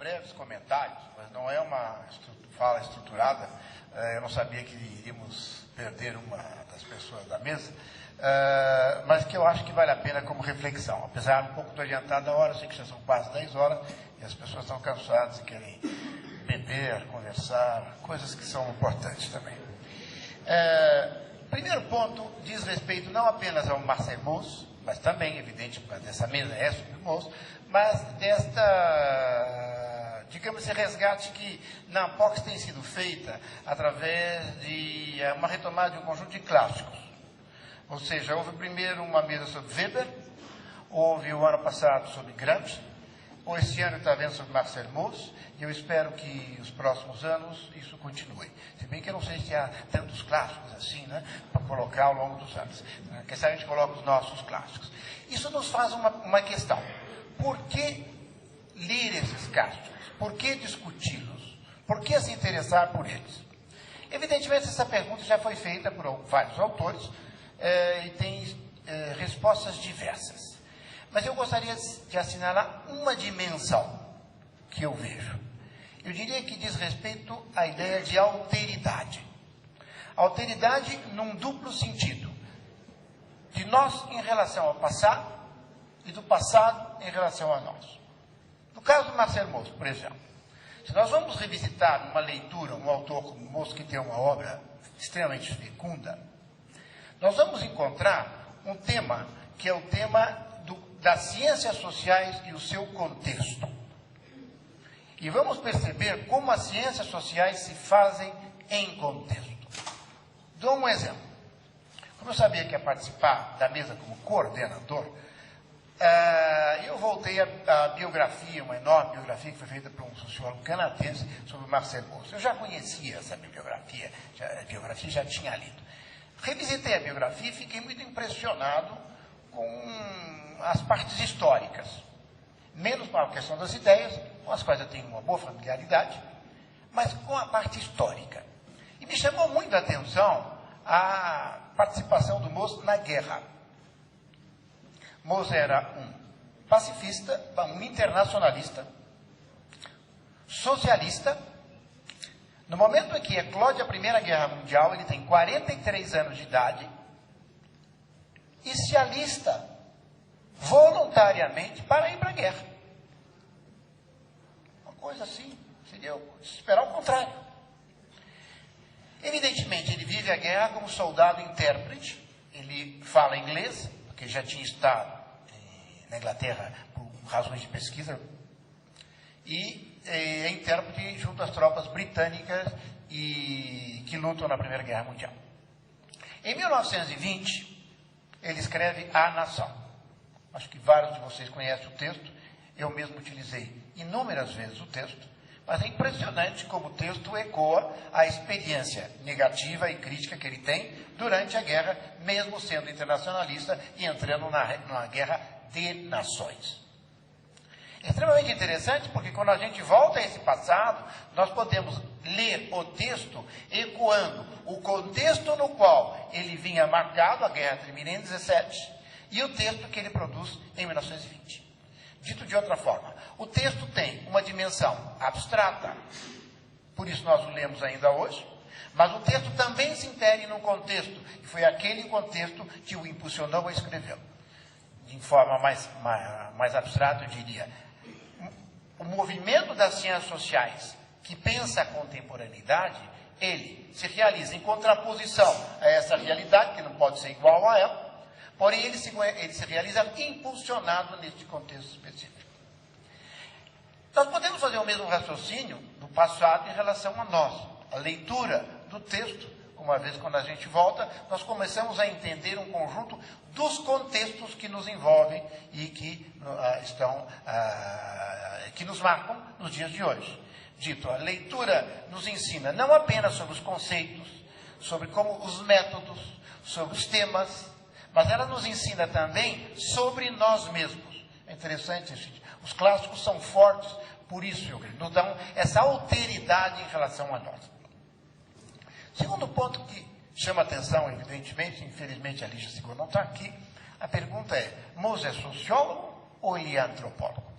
breves comentários, mas não é uma fala estruturada. Eu não sabia que iríamos perder uma das pessoas da mesa, mas que eu acho que vale a pena como reflexão. Apesar um pouco do adiantado da hora, eu sei que já são quase 10 horas e as pessoas estão cansadas e querem beber, conversar, coisas que são importantes também. Primeiro ponto diz respeito não apenas ao Marcel Mauss, mas também, evidente, por causa dessa mesa é sobre o Mauss, mas desta, digamos, esse resgate que na Ampox tem sido feita através de uma retomada de um conjunto de clássicos. Ou seja, houve primeiro uma mesa sobre Weber, houve o ano passado sobre Gramsci, ou esse ano está vendo sobre Marcel Mauss, e eu espero que os próximos anos isso continue. Se bem que eu não sei se há tantos clássicos assim, né, para colocar ao longo dos anos. Quem sabe a gente coloca os nossos clássicos. Isso nos faz uma questão. Por que ler esses clássicos? Por que discuti-los? Por que se interessar por eles? Evidentemente, essa pergunta já foi feita por vários autores e tem respostas diversas. Mas eu gostaria de assinalar uma dimensão que eu vejo. Eu diria que diz respeito à ideia de alteridade. Alteridade num duplo sentido. De nós em relação ao passado e do passado em relação a nós. No caso do Marcel Mauss, por exemplo, se nós vamos revisitar uma leitura, um autor como Mauss, que tem uma obra extremamente fecunda, nós vamos encontrar um tema que é o tema das ciências sociais e o seu contexto. E vamos perceber como as ciências sociais se fazem em contexto. Dou um exemplo. Como eu sabia que ia participar da mesa como coordenador, eu voltei à biografia, uma enorme biografia que foi feita por um sociólogo canadense sobre Marcel Mauss. Eu já conhecia essa bibliografia, a biografia já tinha lido. Revisitei a biografia e fiquei muito impressionado com as partes históricas. Menos com a questão das ideias, com as quais eu tenho uma boa familiaridade, mas com a parte histórica. E me chamou muito a atenção a participação do Mauss na guerra. Mauss era um pacifista, um internacionalista, socialista. No momento em que eclode a Primeira Guerra Mundial, ele tem 43 anos de idade e se alista voluntariamente para ir para a guerra. Uma coisa assim, seria esperar o contrário. Evidentemente, ele vive a guerra como soldado intérprete, ele fala inglês, porque já tinha estado na Inglaterra por razões de pesquisa, e é intérprete junto às tropas britânicas que lutam na Primeira Guerra Mundial. Em 1920, ele escreve A Nação. Acho que vários de vocês conhecem o texto. Eu mesmo utilizei inúmeras vezes o texto. Mas é impressionante como o texto ecoa a experiência negativa e crítica que ele tem durante a guerra, mesmo sendo internacionalista e entrando numa guerra de nações. É extremamente interessante porque quando a gente volta a esse passado, nós podemos ler o texto ecoando o contexto no qual ele vinha marcado, a guerra termina em 17, e o texto que ele produz em 1920. Dito de outra forma, o texto tem uma dimensão abstrata, por isso nós o lemos ainda hoje, mas o texto também se insere num contexto, e foi aquele contexto que o impulsionou a escrevê-lo. De forma mais abstrata, eu diria, o movimento das ciências sociais que pensa a contemporaneidade, ele se realiza em contraposição a essa realidade, que não pode ser igual a ela, porém ele se realiza impulsionado neste contexto específico. Nós podemos fazer o mesmo raciocínio do passado em relação a nós. A leitura do texto, uma vez quando a gente volta, nós começamos a entender um conjunto dos contextos que nos envolvem e que que nos marcam nos dias de hoje. Dito, a leitura nos ensina não apenas sobre os conceitos, sobre como os métodos, sobre os temas, mas ela nos ensina também sobre nós mesmos. É interessante, gente. Os clássicos são fortes, por isso, nos dão essa alteridade em relação a nós. Segundo ponto que chama atenção, evidentemente, infelizmente a Lígia Segura não está aqui, a pergunta é, Mauss é sociólogo ou ele é antropólogo?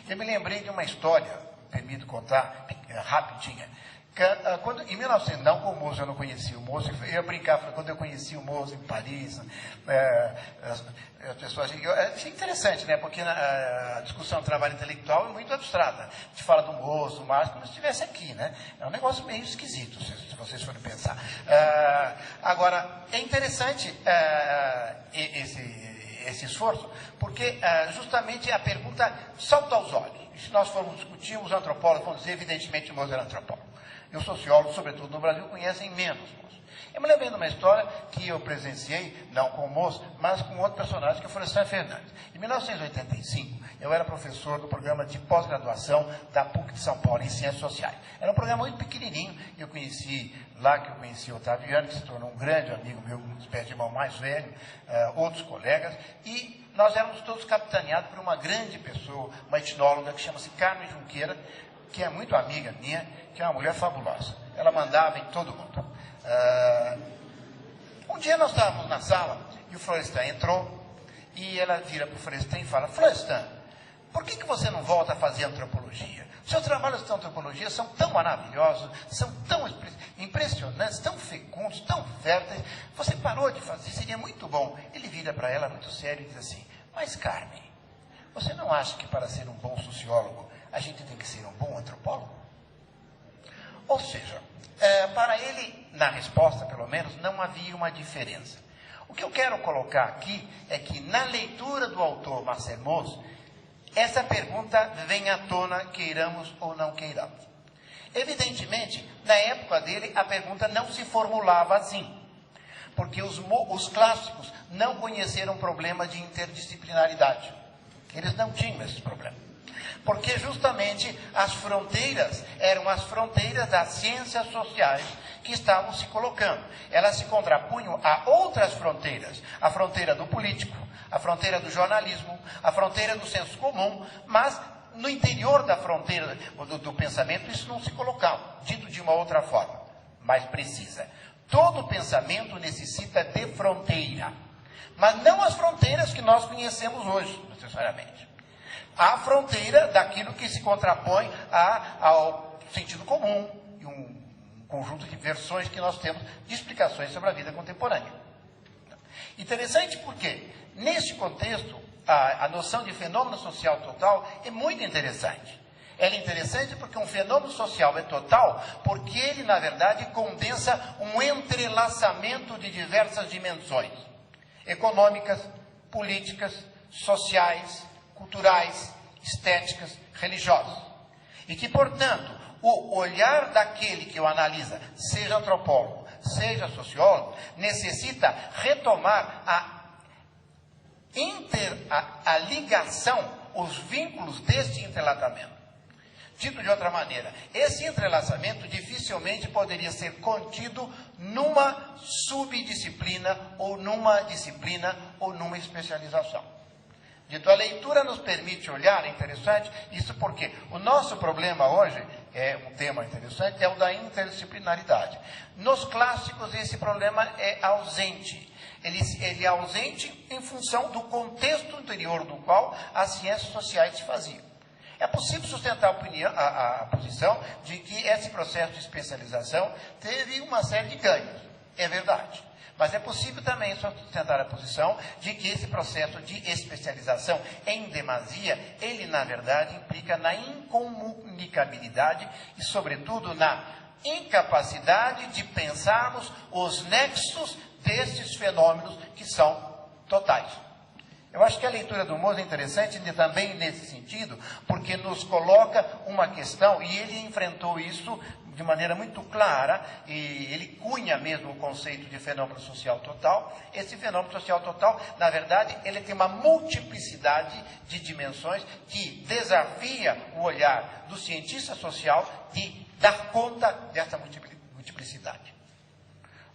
Eu me lembrei de uma história, permito contar, rapidinha. Quando, em 1900, não com o Mozart, eu não conhecia o Mozart, eu ia brincar, quando eu conheci o Mozart em Paris, as pessoas achei interessante, né? Porque a discussão do trabalho intelectual é muito abstrata. A gente fala do Mozart, do Marx, como se estivesse aqui, né? É um negócio meio esquisito, se vocês forem pensar. Agora, é interessante esse esforço, porque justamente a pergunta salta aos olhos. E se nós formos discutir, os antropólogos vão dizer, evidentemente, Mozart era antropólogo. E os sociólogos, sobretudo no Brasil, conhecem menos Mozart. Eu me lembrei de uma história que eu presenciei, não com o Mozart, mas com outro personagem, que foi o Florestan Fernandes. Em 1985, eu era professor do programa de pós-graduação da PUC de São Paulo, em Ciências Sociais. Era um programa muito pequenininho, eu conheci o Otaviano, que se tornou um grande amigo meu, uma espécie de irmão mais velho, outros colegas, e nós éramos todos capitaneados por uma grande pessoa, uma etnóloga, que chama-se Carmen Junqueira, que é muito amiga minha, que é uma mulher fabulosa. Ela mandava em todo mundo. Um dia nós estávamos na sala e o Florestan entrou e ela vira para o Florestan e fala: Florestan, por que você não volta a fazer antropologia? Seus trabalhos de antropologia são tão maravilhosos, são tão impressionantes, tão fecundos, tão férteis. Você parou de fazer, seria muito bom. Ele vira para ela muito sério e diz assim: mas Carmen, você não acha que para ser um bom sociólogo a gente tem que ser um bom antropólogo? Ou seja, para ele, na resposta pelo menos, não havia uma diferença. O que eu quero colocar aqui é que na leitura do autor Marcel Mauss, essa pergunta vem à tona, queiramos ou não queiramos. Evidentemente, na época dele, a pergunta não se formulava assim, porque os clássicos não conheceram problema de interdisciplinaridade. Eles não tinham esse problema. Porque justamente as fronteiras eram as fronteiras das ciências sociais que estavam se colocando. Elas se contrapunham a outras fronteiras, a fronteira do político, a fronteira do jornalismo, a fronteira do senso comum, mas no interior da fronteira do pensamento isso não se colocava, dito de uma outra forma, mais precisa. Todo pensamento necessita de fronteira, mas não as fronteiras que nós conhecemos hoje, necessariamente. A fronteira daquilo que se contrapõe ao sentido comum e um conjunto de versões que nós temos de explicações sobre a vida contemporânea. Interessante porque, neste contexto, a noção de fenômeno social total é muito interessante. Ela é interessante porque um fenômeno social é total porque ele, na verdade, condensa um entrelaçamento de diversas dimensões econômicas, políticas, sociais, culturais, estéticas, religiosas. E que, portanto, o olhar daquele que o analisa, seja antropólogo, seja sociólogo, necessita retomar a ligação, os vínculos deste entrelaçamento. Dito de outra maneira, esse entrelaçamento dificilmente poderia ser contido numa subdisciplina, ou numa disciplina, ou numa especialização. Dito, a leitura nos permite olhar, é interessante, isso porque o nosso problema hoje, é um tema interessante, é o da interdisciplinaridade. Nos clássicos, esse problema é ausente. Ele é ausente em função do contexto interior do qual as ciências sociais se faziam. É possível sustentar a posição de que esse processo de especialização teve uma série de ganhos. É verdade. Mas é possível também sustentar a posição de que esse processo de especialização em demasia, ele na verdade implica na incomunicabilidade e sobretudo na incapacidade de pensarmos os nexos desses fenômenos que são totais. Eu acho que a leitura do Mauss é interessante também nesse sentido, porque nos coloca uma questão, e ele enfrentou isso de maneira muito clara, e ele cunha mesmo o conceito de fenômeno social total. Esse fenômeno social total, na verdade, ele tem uma multiplicidade de dimensões que desafia o olhar do cientista social de dar conta dessa multiplicidade.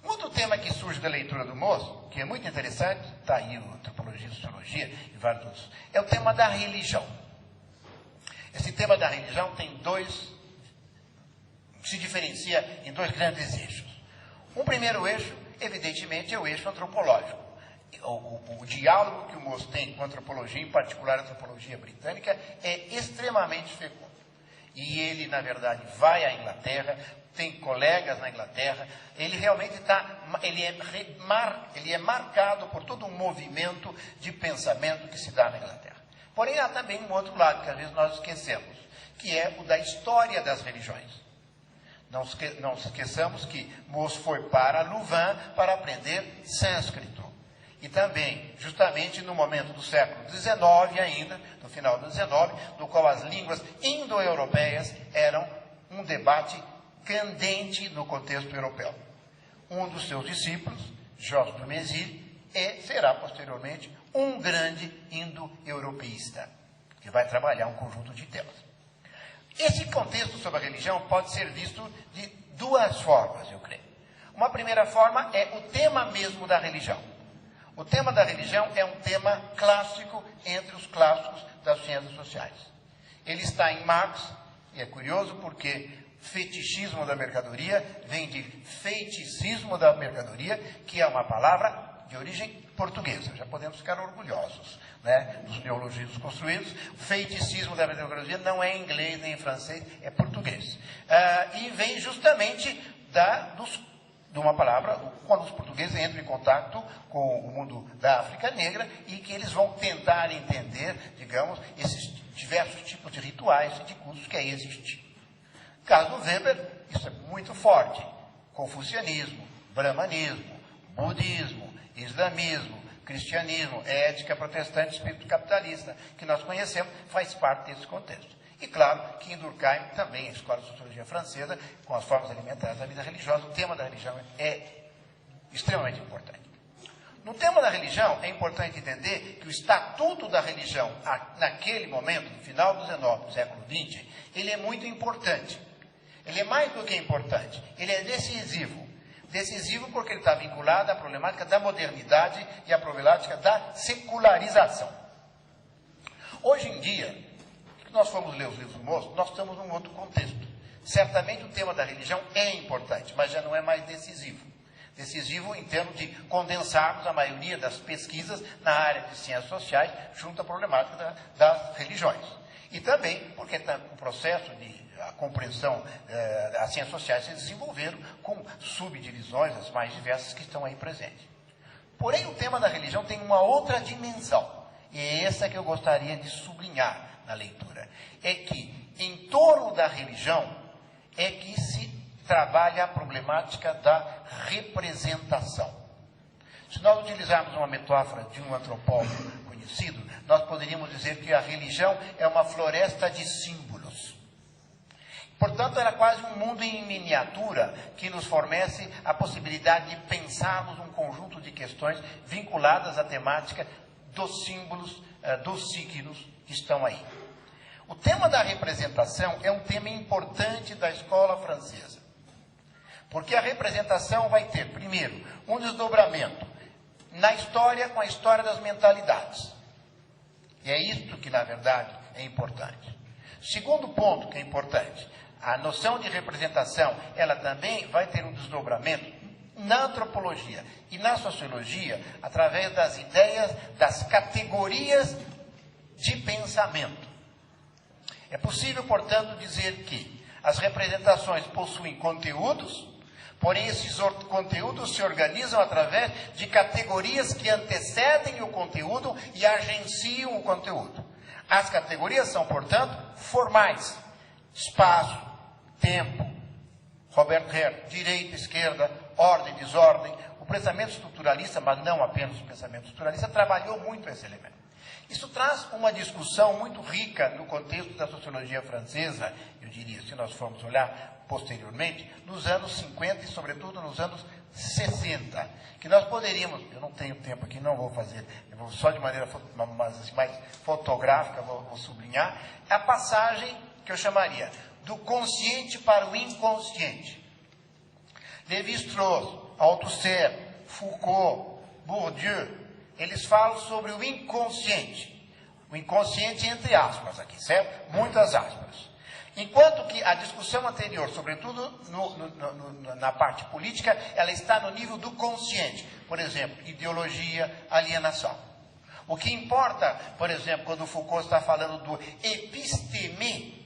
Um outro tema que surge da leitura do Mauss, que é muito interessante, está aí o Antropologia, Sociologia e vários outros, é o tema da religião. Esse tema da religião se diferencia em dois grandes eixos. Um primeiro eixo, evidentemente, é o eixo antropológico. o diálogo que o Mauss tem com a antropologia, em particular a antropologia britânica, é extremamente fecundo. E ele, na verdade, vai à Inglaterra, tem colegas na Inglaterra, ele realmente ele é marcado por todo um movimento de pensamento que se dá na Inglaterra. Porém, há também um outro lado que às vezes nós esquecemos, que é o da história das religiões. Não esqueçamos que Mauss foi para Louvain para aprender sânscrito. E também, justamente no momento do século XIX ainda, no final do XIX, no qual as línguas indo-europeias eram um debate candente no contexto europeu. Um dos seus discípulos, Georges Dumézil, será posteriormente um grande indo-europeísta, que vai trabalhar um conjunto de temas. Esse contexto sobre a religião pode ser visto de duas formas, eu creio. Uma primeira forma é o tema mesmo da religião. O tema da religião é um tema clássico entre os clássicos das ciências sociais. Ele está em Marx, e é curioso porque fetichismo da mercadoria vem de feiticismo da mercadoria, que é uma palavra de origem portuguesa. Já podemos ficar orgulhosos, né, dos neologismos construídos. Feiticismo da mercadoria não é inglês nem francês, é português. E vem justamente de uma palavra, quando os portugueses entram em contato com o mundo da África Negra e que eles vão tentar entender, digamos, esses diversos tipos de rituais e de cultos que aí existem. No caso do Weber, isso é muito forte. Confucianismo, brahmanismo, budismo, islamismo, cristianismo, ética protestante, espírito capitalista, que nós conhecemos, faz parte desse contexto. E claro que em Durkheim, também a escola de sociologia francesa, com as formas alimentares da vida religiosa, o tema da religião é extremamente importante. No tema da religião, é importante entender que o estatuto da religião, naquele momento, no final do XIX, do século XX, ele é muito importante. Ele é mais do que importante, ele é decisivo. Decisivo porque ele está vinculado à problemática da modernidade e à problemática da secularização. Hoje em dia, se nós formos ler os livros do Mauss, nós estamos num outro contexto. Certamente o tema da religião é importante, mas já não é mais decisivo. Decisivo em termos de condensarmos a maioria das pesquisas na área de ciências sociais junto à problemática das religiões. E também porque o processo de a compreensão das ciências sociais se desenvolveram com subdivisões, as mais diversas que estão aí presentes. Porém, o tema da religião tem uma outra dimensão, e é essa que eu gostaria de sublinhar na leitura. É que, em torno da religião, é que se trabalha a problemática da representação. Se nós utilizarmos uma metáfora de um antropólogo conhecido, nós poderíamos dizer que a religião é uma floresta de símbolos. Portanto, era quase um mundo em miniatura que nos fornece a possibilidade de pensarmos um conjunto de questões vinculadas à temática dos símbolos, dos signos que estão aí. O tema da representação é um tema importante da escola francesa. Porque a representação vai ter, primeiro, um desdobramento na história com a história das mentalidades. E é isto que, na verdade, é importante. Segundo ponto que é importante, a noção de representação, ela também vai ter um desdobramento na antropologia e na sociologia, através das ideias, das categorias de pensamento. É possível, portanto, dizer que as representações possuem conteúdos, porém esses conteúdos se organizam através de categorias que antecedem o conteúdo e agenciam o conteúdo. As categorias são, portanto, formais. Espaço, tempo, Robert Hare, direita, esquerda, ordem, desordem. O pensamento estruturalista, mas não apenas o pensamento estruturalista, trabalhou muito esse elemento. Isso traz uma discussão muito rica no contexto da sociologia francesa, eu diria, se nós formos olhar posteriormente, nos anos 50 e, sobretudo, nos anos 60, que nós poderíamos, eu não tenho tempo aqui, não vou fazer, eu vou só de maneira mais fotográfica, vou sublinhar, a passagem que eu chamaria do consciente para o inconsciente. Lévi-Strauss, Althusser, Foucault, Bourdieu, eles falam sobre o inconsciente. O inconsciente entre aspas aqui, certo? Muitas aspas. Enquanto que a discussão anterior, sobretudo na parte política, ela está no nível do consciente. Por exemplo, ideologia, alienação. O que importa, por exemplo, quando Foucault está falando do episteme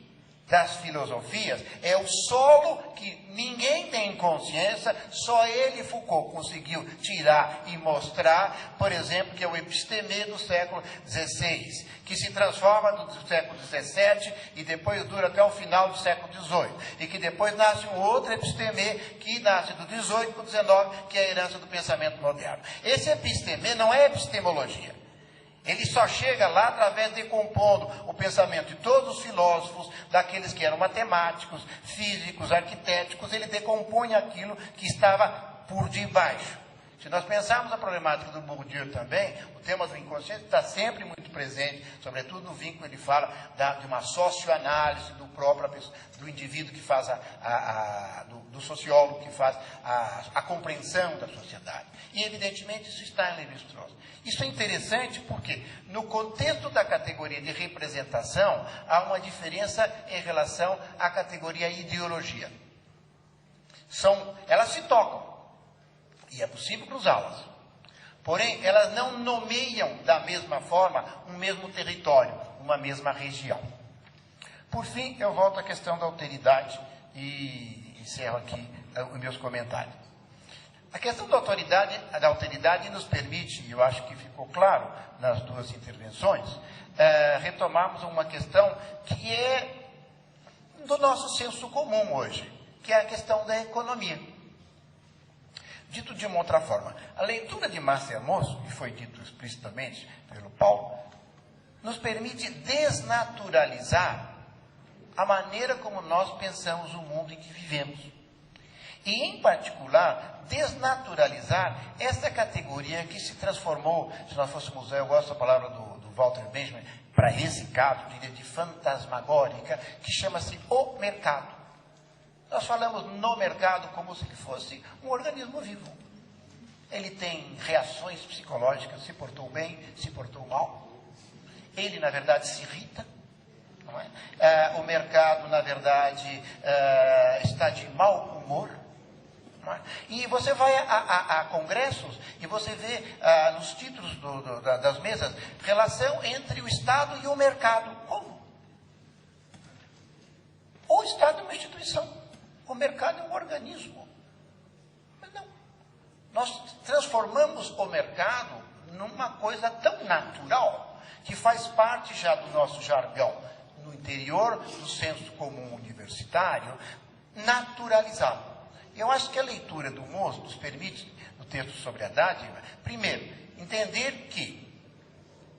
das filosofias, é o solo que ninguém tem consciência, só ele, Foucault, conseguiu tirar e mostrar, por exemplo, que é o episteme do século XVI, que se transforma do século XVII e depois dura até o final do século XVIII, e que depois nasce um outro episteme que nasce do XVIII para o XIX, que é a herança do pensamento moderno. Esse episteme não é epistemologia. Ele só chega lá através de decompondo o pensamento de todos os filósofos, daqueles que eram matemáticos, físicos, arquitetos, ele decompõe aquilo que estava por debaixo. Se nós pensarmos a problemática do Bourdieu também, o tema do inconsciente está sempre muito presente, sobretudo no vínculo ele fala de uma socioanálise do indivíduo que faz do sociólogo que faz a compreensão da sociedade. E evidentemente isso está em Lévi-Strauss. Isso é interessante porque no contexto da categoria de representação há uma diferença em relação à categoria ideologia. Elas se tocam. E é possível cruzá-las. Porém, elas não nomeiam da mesma forma um mesmo território, uma mesma região. Por fim, eu volto à questão da alteridade e encerro aqui os meus comentários. A questão da alteridade nos permite, e eu acho que ficou claro nas duas intervenções, retomarmos uma questão que é do nosso senso comum hoje, que é a questão da economia. Dito de uma outra forma, a leitura de Marcel Mauss, que foi dito explicitamente pelo Paulo, nos permite desnaturalizar a maneira como nós pensamos o mundo em que vivemos. E, em particular, desnaturalizar essa categoria que se transformou, se nós fôssemos usar, eu gosto da palavra do Walter Benjamin, para esse caso, diria, de fantasmagórica, que chama-se o mercado. Nós falamos no mercado como se ele fosse um organismo vivo. Ele tem reações psicológicas, se portou bem, se portou mal. Ele, na verdade, se irrita. Não é? O mercado, na verdade, está de mau humor. Não é? E você vai a congressos e você vê nos títulos das mesas relação entre o Estado e o mercado. Como? O Estado é uma instituição. O mercado é um organismo. Mas não. Nós transformamos o mercado numa coisa tão natural que faz parte já do nosso jargão, no interior do senso comum universitário, naturalizado. Eu acho que a leitura do Mauss nos permite, no texto sobre a dádiva, primeiro, entender que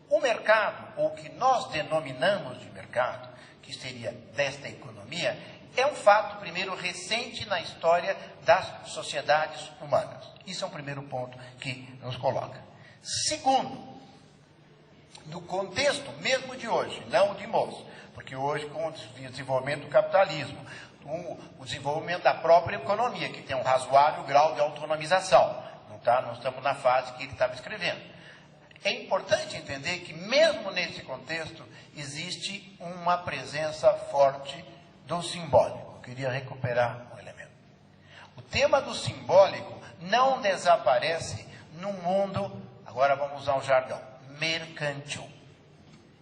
o mercado, ou o que nós denominamos de mercado, que seria desta economia, é um fato, primeiro, recente na história das sociedades humanas. Isso é um primeiro ponto que nos coloca. Segundo, no contexto mesmo de hoje, não de Mauss, porque hoje, com o desenvolvimento do capitalismo, o desenvolvimento da própria economia, que tem um razoável grau de autonomização, não estamos na fase que ele estava escrevendo. É importante entender que, mesmo nesse contexto, existe uma presença forte do simbólico. Eu queria recuperar um elemento. O tema do simbólico não desaparece num mundo, agora vamos usar o jargão, mercantil.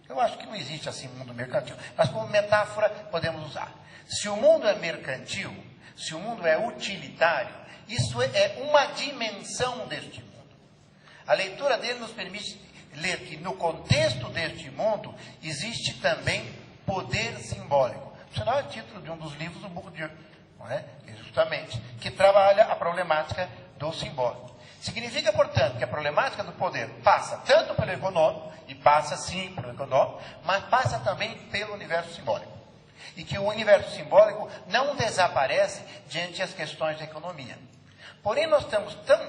Eu acho que não existe assim mundo mercantil, mas como metáfora podemos usar. Se o mundo é mercantil, se o mundo é utilitário, isso é uma dimensão deste mundo. A leitura dele nos permite ler que no contexto deste mundo existe também poder simbólico. Isso é o título de um dos livros do Bourdieu, não é? Justamente, que trabalha a problemática do simbólico. Significa, portanto, que a problemática do poder passa tanto pelo econômico, e passa sim pelo econômico, mas passa também pelo universo simbólico. E que o universo simbólico não desaparece diante das questões da economia. Porém, nós estamos tão,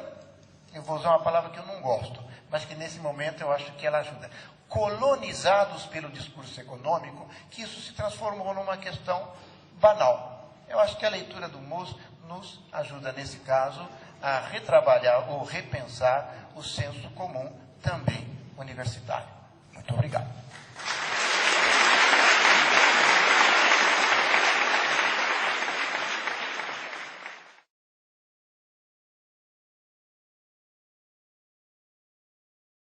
eu vou usar uma palavra que eu não gosto, mas que nesse momento eu acho que ela ajuda, colonizados pelo discurso econômico, que isso se transformou numa questão banal. Eu acho que a leitura do Mauss nos ajuda, nesse caso, a retrabalhar ou repensar o senso comum também universitário. Muito obrigado.